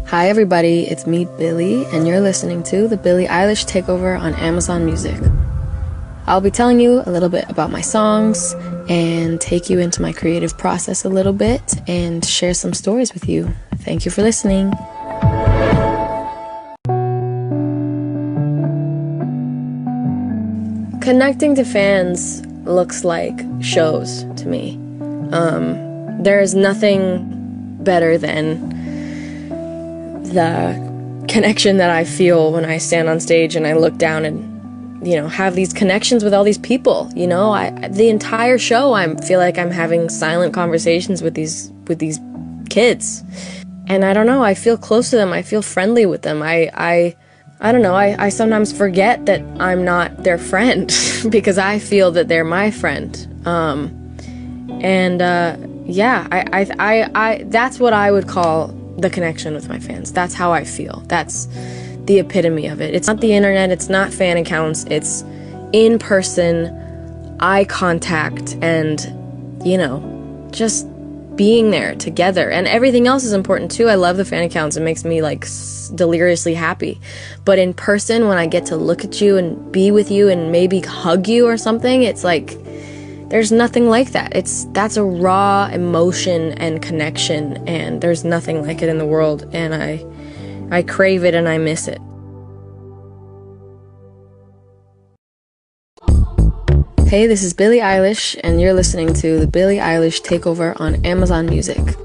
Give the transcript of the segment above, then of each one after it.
Hi everybody, it's me, Billie, and you're listening to the Billie Eilish Takeover on Amazon Music. I'll be telling you a little bit about my songs and take you into my creative process a little bit and share some stories with you. Thank you for listening. Connecting to fans looks like shows to me. There is nothing better than the connection that I feel when I stand on stage and I look down and, have these connections with all these people. The entire show I feel like I'm having silent conversations with these kids. And I don't know, I feel close to them, I feel friendly with them. I don't know, I sometimes forget that I'm not their friend because I feel that they're my friend. That's what I would call the connection with my fans. That's how I feel. That's the epitome of it. It's not the internet, it's not fan accounts, it's in person, eye contact, and, just being there together. And everything else is important too. I love the fan accounts. It makes me deliriously happy. But in person, when I get to look at you and be with you and maybe hug you or something, it's like there's nothing like that. That's a raw emotion and connection, and there's nothing like it in the world, and I crave it and I miss it. Hey, this is Billie Eilish, and you're listening to the Billie Eilish Takeover on Amazon Music.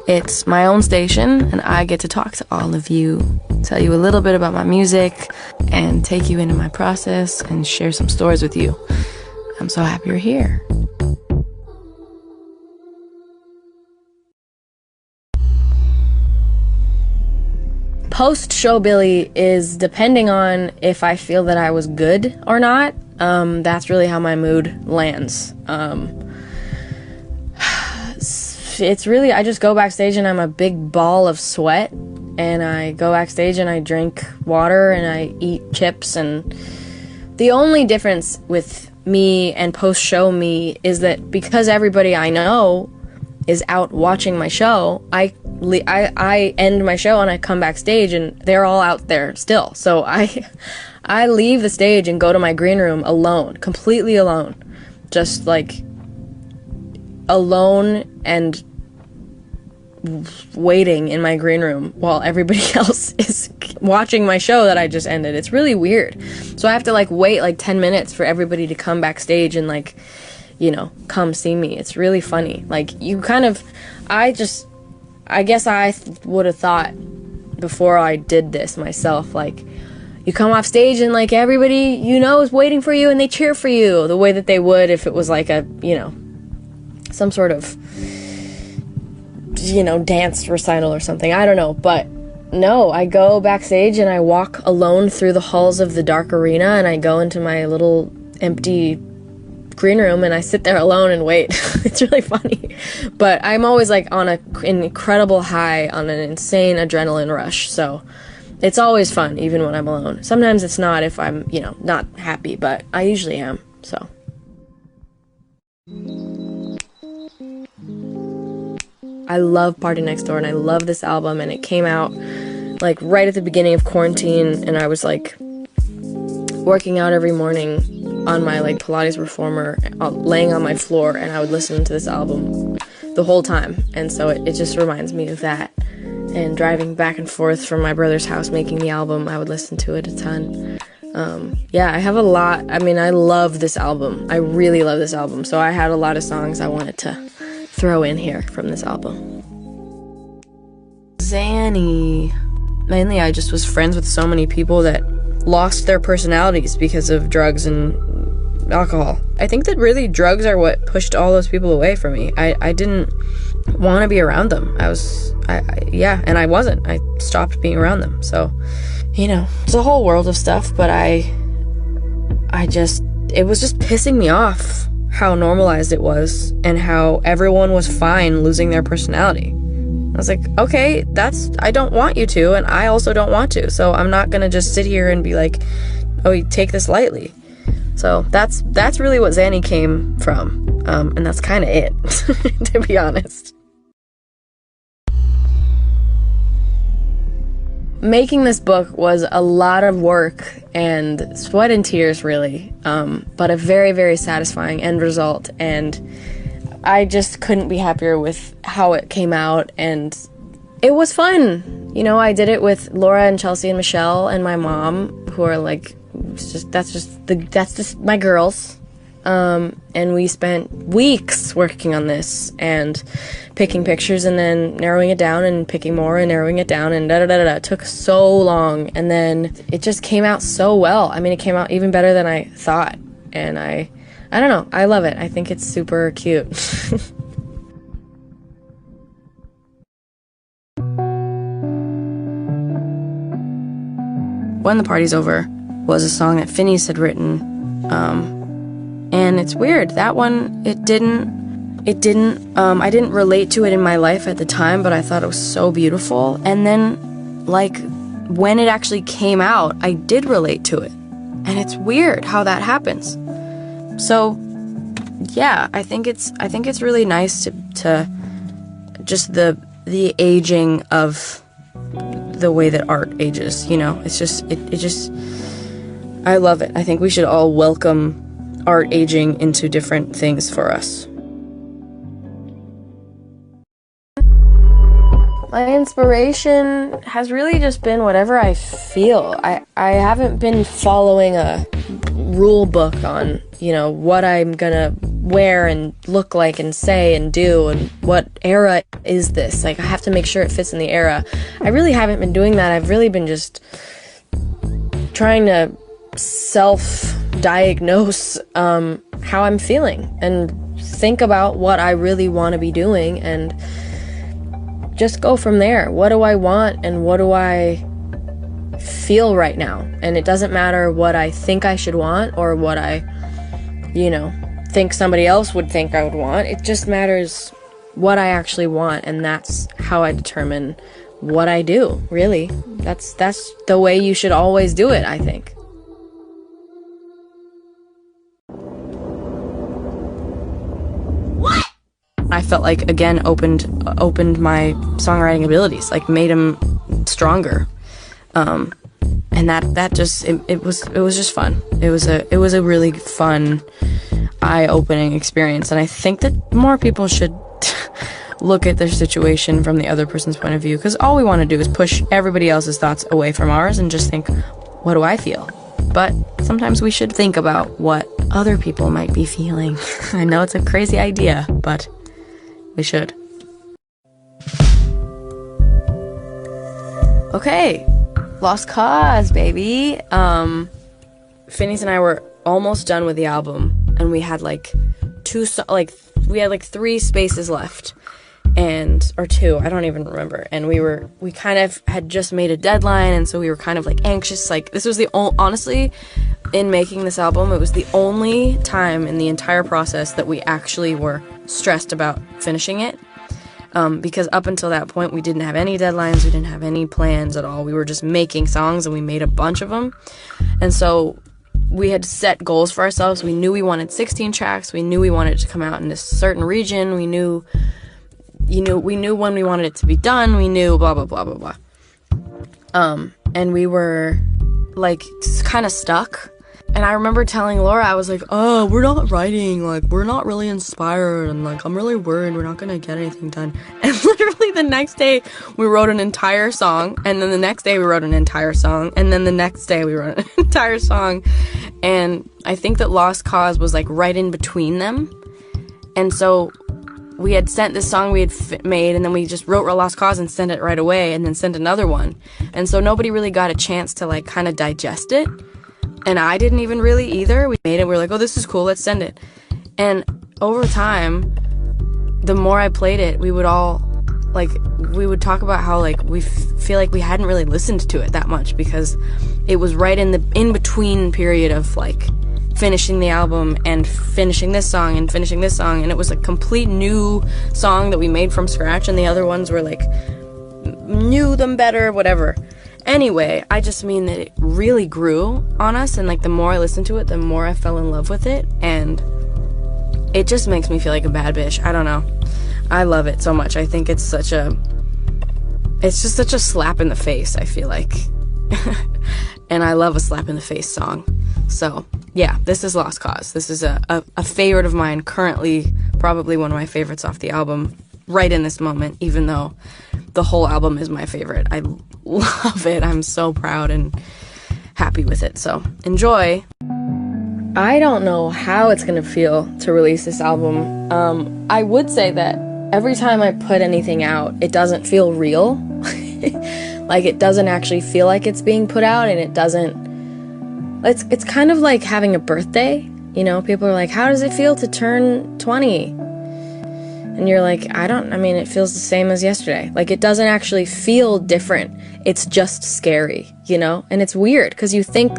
It's my own station, and I get to talk to all of you, tell you a little bit about my music, and take you into my process and share some stories with you. I'm so happy you're here. Post-show Billie is depending on if I feel that I was good or not. That's really how my mood lands. It's really, I just go backstage and I'm a big ball of sweat, and I go backstage and I drink water and I eat chips, and the only difference with me and post-show me is that because everybody I know is out watching my show, I end my show and I come backstage and they're all out there still. So I leave the stage and go to my green room alone, completely alone, just alone and waiting in my green room while everybody else is watching my show that I just ended. It's really weird. So I have to wait 10 minutes for everybody to come backstage and come see me. It's really funny. I guess I would have thought before I did this myself, you come off stage and everybody is waiting for you and they cheer for you the way that they would if it was some sort of dance recital or something. I don't know, but no, I go backstage and I walk alone through the halls of the dark arena, and I go into my little empty green room and I sit there alone and wait. It's really funny, but I'm always on an incredible high, on an insane adrenaline rush, so it's always fun even when I'm alone. Sometimes it's not if I'm not happy, but I usually am. So I love Party Next Door, and I love this album, and it came out right at the beginning of quarantine, and I was working out every morning on my Pilates reformer, laying on my floor, and I would listen to this album the whole time, and so it just reminds me of that. And driving back and forth from my brother's house making the album, I would listen to it a ton. I have a lot. I love this album. I really love this album, so I had a lot of songs I wanted to throw in here from this album. Zanny. Mainly I just was friends with so many people that lost their personalities because of drugs and alcohol. I think that really drugs are what pushed all those people away from me. I didn't want to be around them. And I wasn't. I stopped being around them. So, it's a whole world of stuff, but it was just pissing me off how normalized it was and how everyone was fine losing their personality. I was like, okay, I don't want you to, and I also don't want to, so I'm not gonna just sit here and be like, oh, you take this lightly. So that's really what Zanny came from, and that's kind of it, to be honest. making this book was a lot of work and sweat and tears, really, but a very, very satisfying end result, and I just couldn't be happier with how it came out, and it was fun. You know, I did it with Laura and Chelsea and Michelle and my mom, who are like, that's just my girls. And we spent weeks working on this and picking pictures and then narrowing it down and picking more and narrowing it down and da-da-da-da-da. It took so long, and then it just came out so well. I mean, it came out even better than I thought, and I don't know, I love it. I think it's super cute. When the Party's Over was a song that Phineas had written, and it's weird. That one, I didn't relate to it in my life at the time, but I thought it was so beautiful. And then, like, when it actually came out, I did relate to it. And it's weird how that happens. So, yeah, I think it's really nice to just the aging of the way that art ages, you know? It's just, it just, I love it. I think we should all welcome art aging into different things for us. My inspiration has really just been whatever I feel. I haven't been following a rule book on, you know, what I'm gonna wear and look like and say and do and what era is this. Like, I have to make sure it fits in the era. I really haven't been doing that. I've really been just trying to self-diagnose how I'm feeling and think about what I really want to be doing and just go from there. What do I want and what do I feel right now? And it doesn't matter what I think I should want or what I, you know, think somebody else would think I would want. It just matters what I actually want, and that's how I determine what I do, really. That's the way you should always do it, I think. I felt like, again, opened my songwriting abilities, like made them stronger, and that just it was just fun. It was a really fun, eye-opening experience, and I think that more people should look at their situation from the other person's point of view, because all we want to do is push everybody else's thoughts away from ours and just think, what do I feel? But sometimes we should think about what other people might be feeling. I know it's a crazy idea, but we should. Okay, Lost Cause, baby. Phineas and I were almost done with the album, and we had like three spaces left, or two, I don't even remember. And we kind of had just made a deadline, and so we were kind of like anxious. Like, this was honestly, in making this album, it was the only time in the entire process that we actually were stressed about finishing it, because up until that point we didn't have any deadlines, we didn't have any plans at all. We were just making songs, and we made a bunch of them, and so we had set goals for ourselves. We knew we wanted 16 tracks, we knew we wanted it to come out in this certain region, we knew when we wanted it to be done, we knew blah blah blah blah blah, and we were like kind of stuck. And I remember telling Laura, I was like, oh, we're not writing, like, we're not really inspired, and, like, I'm really worried we're not gonna get anything done. And literally the next day, we wrote an entire song, and then the next day we wrote an entire song, and then the next day we wrote an entire song. And I think that Lost Cause was, like, right in between them. And so we had sent this song we had made, and then we just wrote Lost Cause and sent it right away, and then sent another one. And so nobody really got a chance to, like, kind of digest it. And I didn't even really either. We made it, we were like, oh, this is cool, let's send it. And over time, the more I played it, we would talk about how, like, we feel like we hadn't really listened to it that much, because it was right in the in-between period of, like, finishing the album and finishing this song, and it was a complete new song that we made from scratch, and the other ones were, like, knew them better, whatever. Anyway, I just mean that it really grew on us, and, like, the more I listened to it, the more I fell in love with it, and it just makes me feel like a bad bitch. I don't know. I love it so much. I think it's it's just such a slap in the face, I feel like. And I love a slap in the face song. So yeah, this is Lost Cause. This is a favorite of mine, currently probably one of my favorites off the album right in this moment, even though the whole album is my favorite. I love it. I'm so proud and happy with it. So enjoy. I don't know how it's gonna feel to release this album. I would say that every time I put anything out, it doesn't feel real. Like, it doesn't actually feel like it's being put out, and it's kind of like having a birthday, you know? People are like, how does it feel to turn 20? And you're like, it feels the same as yesterday. Like, it doesn't actually feel different. It's just scary, you know? And it's weird, because you think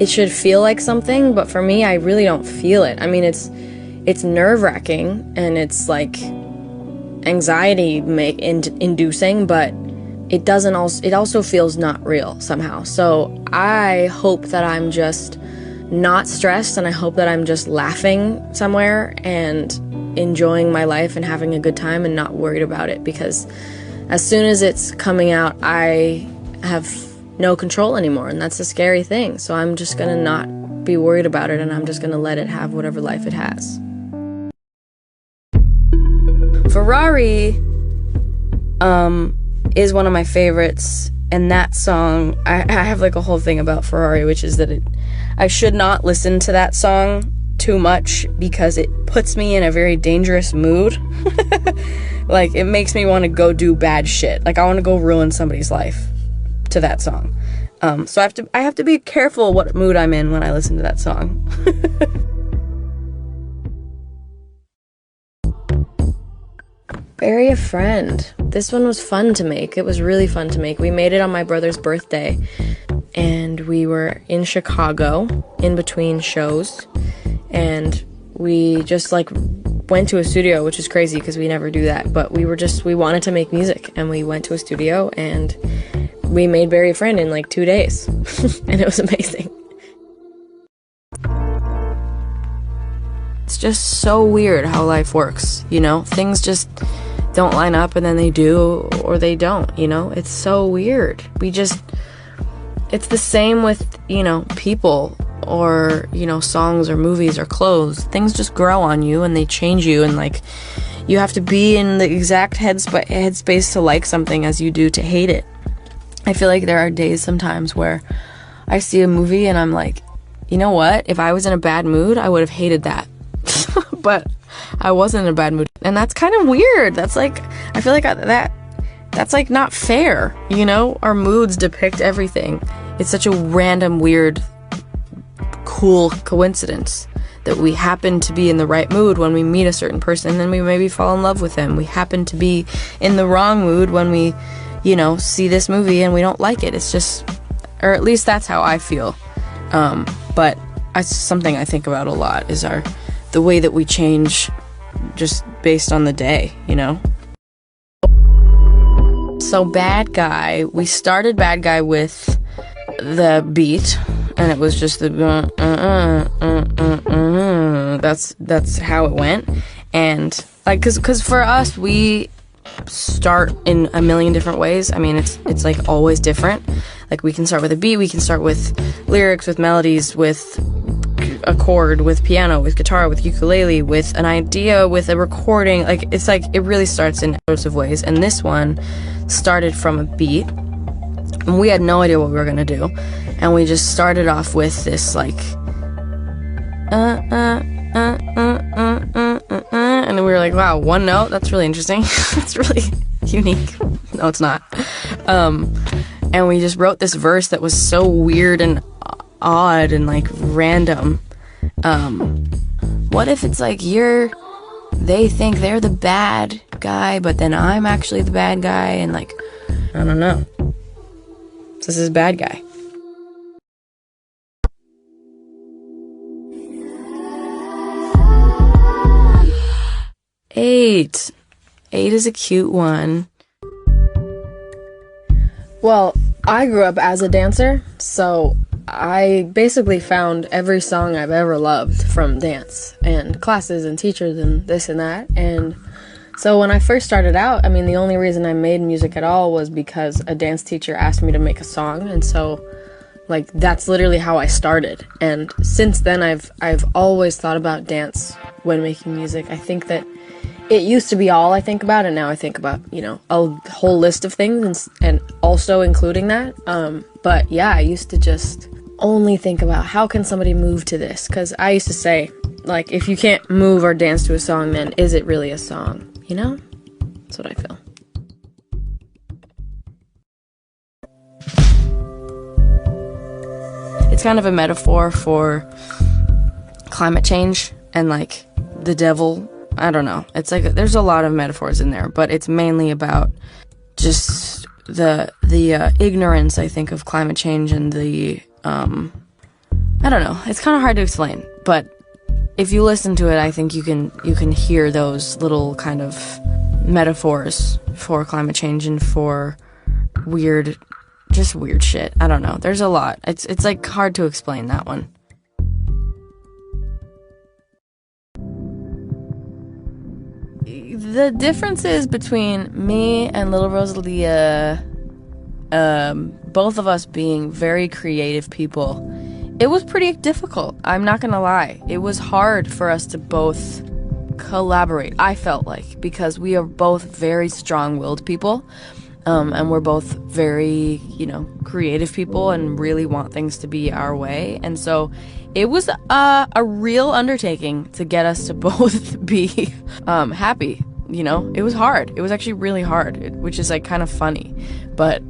it should feel like something, but for me, I really don't feel it. I mean, it's nerve-wracking, and it's like anxiety inducing, but it also feels not real somehow. So I hope that I'm just not stressed, and I hope that I'm just laughing somewhere and enjoying my life and having a good time and not worried about it, because as soon as it's coming out, I have no control anymore, and that's a scary thing. So I'm just gonna not be worried about it, and I'm just gonna let it have whatever life it has. Ferrari is one of my favorites, and that song, I have like a whole thing about Ferrari, which is that I should not listen to that song too much, because it puts me in a very dangerous mood. Like, it makes me want to go do bad shit. Like, I want to go ruin somebody's life to that song. So I have to be careful what mood I'm in when I listen to that song. Bury a Friend. This one was fun to make. It was really fun to make. We made it on my brother's birthday, and we were in Chicago in between shows, and we just like went to a studio, which is crazy because we never do that, but we wanted to make music, and we went to a studio and we made Bury a Friend in like 2 days. And it was amazing. It's just so weird how life works, you know? Things just don't line up, and then they do, or they don't, you know? It's so weird. It's the same with, you know, people, or, you know, songs or movies or clothes. Things just grow on you, and they change you, and like, you have to be in the exact headspace to like something as you do to hate it. I feel like there are days sometimes where I see a movie and I'm like, you know what? If I was in a bad mood, I would have hated that. But I wasn't in a bad mood, and that's kind of weird. That's like, I feel like that's like not fair, you know? Our moods depict everything. It's such a random, weird, cool coincidence that we happen to be in the right mood when we meet a certain person, and then we maybe fall in love with them. We happen to be in the wrong mood when we, you know, see this movie and we don't like it. It's just, or at least that's how I feel. But it's something I think about a lot, is the way that we change just based on the day, you know? So Bad Guy, we started Bad Guy with the beat, and it was just the that's how it went. And like, cause for us, we start in a million different ways. I mean, it's like always different. Like, we can start with a beat, we can start with lyrics, with melodies, with a chord, with piano, with guitar, with ukulele, with an idea, with a recording. Like, it's like, it really starts in sorts of ways. And this one started from a beat, and we had no idea what we were gonna do, and we just started off with this like and we were like, wow, one note, that's really interesting. That's really unique. No, it's not. And we just wrote this verse that was so weird and odd and like random. What if it's like they think they're the bad guy, but then I'm actually the bad guy, and like, I don't know. This is Bad Guy. Eight is a cute one. Well, I grew up as a dancer, so I basically found every song I've ever loved from dance and classes and teachers and this and that, and So when I first started out, I mean, the only reason I made music at all was because a dance teacher asked me to make a song, and so, like, that's literally how I started. And since then, I've always thought about dance when making music. I think that it used to be all I think about, and now I think about, you know, a whole list of things, and also including that. But yeah, I used to just only think about how can somebody move to this, because I used to say, like, if you can't move or dance to a song, then is it really a song, you know? That's what I feel. It's kind of a metaphor for climate change and, like, the devil. I don't know. It's like there's a lot of metaphors in there, but it's mainly about just the ignorance, I think, of climate change and the I don't know. It's kind of hard to explain, but if you listen to it, I think you can hear those little kind of metaphors for climate change and for weird shit. I don't know. There's a lot. It's like hard to explain that one. The differences between me and Little Rosalia, both of us being very creative people, it was pretty difficult. I'm not gonna lie. It was hard for us to both collaborate, I felt like, because we are both very strong-willed people, and we're both very, you know, creative people and really want things to be our way. And so it was a real undertaking to get us to both be happy. You know, it was hard. It was actually really hard, which is like kind of funny. But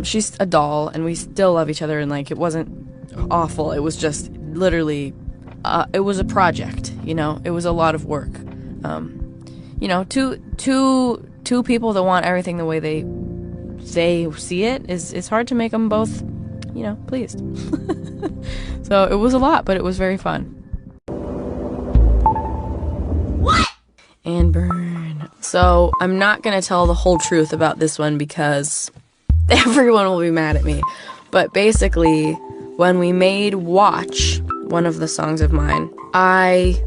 she's a doll, and we still love each other, and like it wasn't awful. It was just literally, it was a project. You know, it was a lot of work. You know, two people that want everything the way they see it it's hard to make them both, you know, pleased. So it was a lot, but it was very fun. What? And burn. So I'm not gonna tell the whole truth about this one because everyone will be mad at me. But basically, when we made Watch, one of the songs of mine, I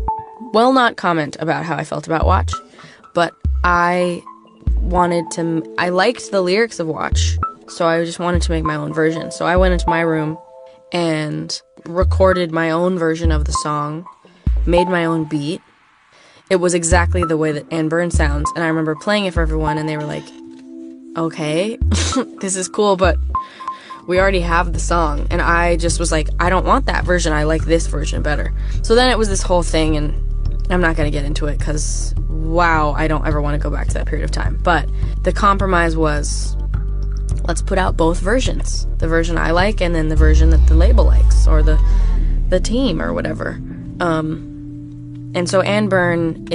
will not comment about how I felt about Watch, but I liked the lyrics of Watch, so I just wanted to make my own version. So I went into my room and recorded my own version of the song, made my own beat. It was exactly the way that Ann Byrne sounds, and I remember playing it for everyone, and they were like, okay, this is cool, but we already have the song. And I just was like, I don't want that version, I like this version better. So then it was this whole thing, and I'm not gonna get into it because, wow, I don't ever want to go back to that period of time. But the compromise was, let's put out both versions. The version I like, and then the version that the label likes, or the team, or whatever. And so Ann Byrne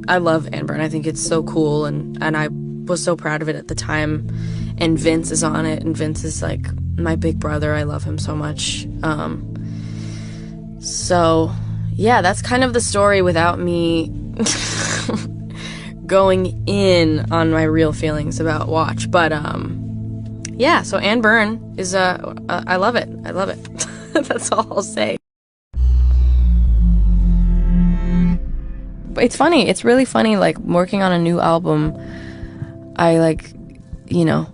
I love Ann Byrne. I think it's so cool, and I was so proud of it at the time. And Vince is on it, and Vince is like my big brother. I love him so much. So yeah, that's kind of the story without me going in on my real feelings about Watch. But yeah, so Ann Byrne is I love it. I love it. That's all I'll say. It's funny. It's really funny, like, working on a new album. I, like, you know,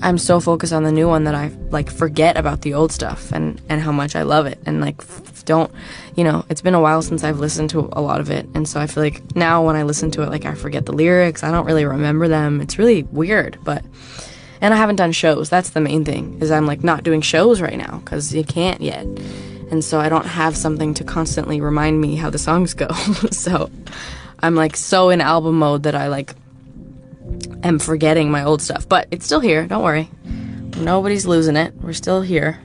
I'm so focused on the new one that I, like, forget about the old stuff and how much I love it. And, like, don't, you know, it's been a while since I've listened to a lot of it. And so I feel like now when I listen to it, like, I forget the lyrics. I don't really remember them. It's really weird, but... And I haven't done shows. That's the main thing, is I'm, like, not doing shows right now because you can't yet. And so I don't have something to constantly remind me how the songs go. So I'm, like, so in album mode that I, like, am forgetting my old stuff. But it's still here. Don't worry. Nobody's losing it. We're still here.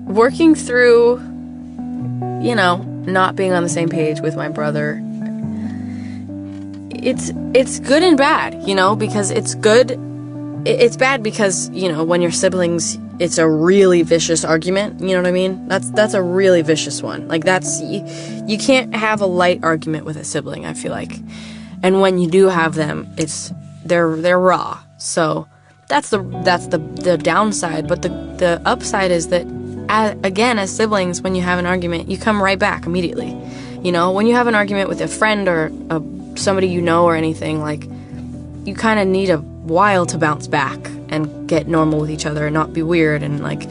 Working through, you know, not being on the same page with my brother, it's good and bad, you know, because it's good, it's bad because, you know, when you're siblings, it's a really vicious argument, you know what I mean? That's a really vicious one. Like, you can't have a light argument with a sibling, I feel like. And when you do have them, they're raw. So that's the downside, but the upside is that again, as siblings, when you have an argument, you come right back immediately. You know, when you have an argument with a friend or somebody you know or anything, like, you kind of need a while to bounce back and get normal with each other and not be weird and, like,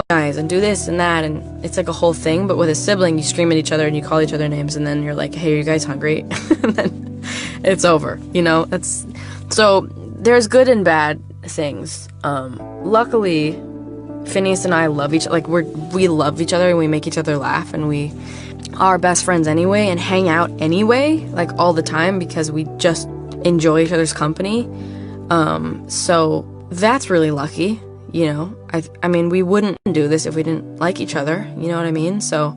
guys, and do this and that, and it's like a whole thing. But with a sibling, you scream at each other and you call each other names, and then you're like, hey, are you guys hungry? And then it's over, you know? So there's good and bad things. Luckily, Phineas and I love each other. Like, we love each other, and we make each other laugh, and we are best friends anyway, and hang out anyway, like, all the time, because we just enjoy each other's company. So that's really lucky, you know? I mean, we wouldn't do this if we didn't like each other, you know what I mean? So,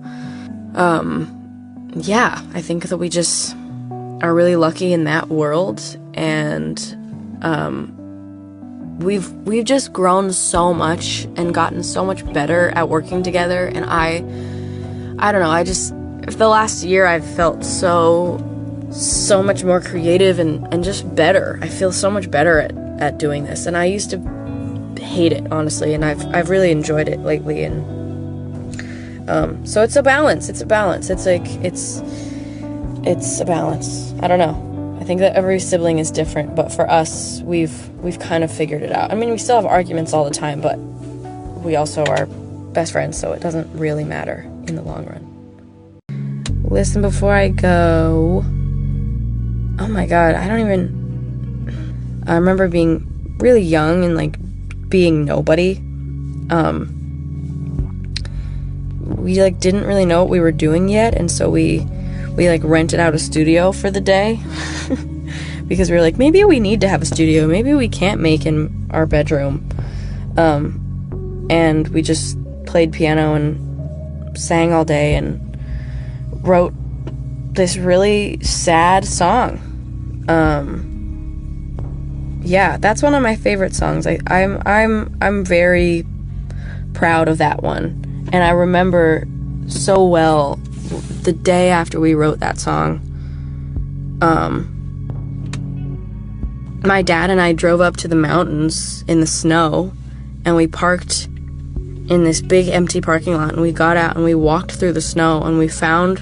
yeah, I think that we just are really lucky in that world, and, we've just grown so much and gotten so much better at working together, and I don't know, the last year I've felt so much more creative and just better. I feel so much better at doing this, and I used to hate it, honestly, and I've really enjoyed it lately, and so it's a balance. It's like it's a balance. I don't know. I think that every sibling is different, but for us, we've kind of figured it out. I mean, we still have arguments all the time, but we also are best friends, so it doesn't really matter in the long run. Listen before I go. Oh my god, I remember being really young and, like, being nobody. We, like, didn't really know what we were doing yet, and so we like rented out a studio for the day because we were like, maybe we need to have a studio, maybe we can't make in our bedroom. And we just played piano and sang all day and wrote this really sad song. Yeah, that's one of my favorite songs. I'm very proud of that one, and I remember so well the day after we wrote that song. My dad and I drove up to the mountains in the snow, and we parked in this big empty parking lot, and we got out and we walked through the snow, and we found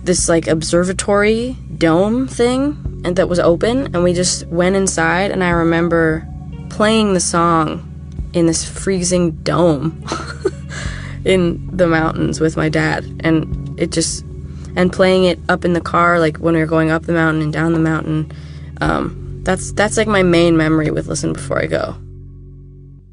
this, like, observatory dome thing, and that was open, and we just went inside, and I remember playing the song in this freezing dome in the mountains with my dad, and playing it up in the car, like, when we were going up the mountain and down the mountain. That's like my main memory with Listen Before I Go.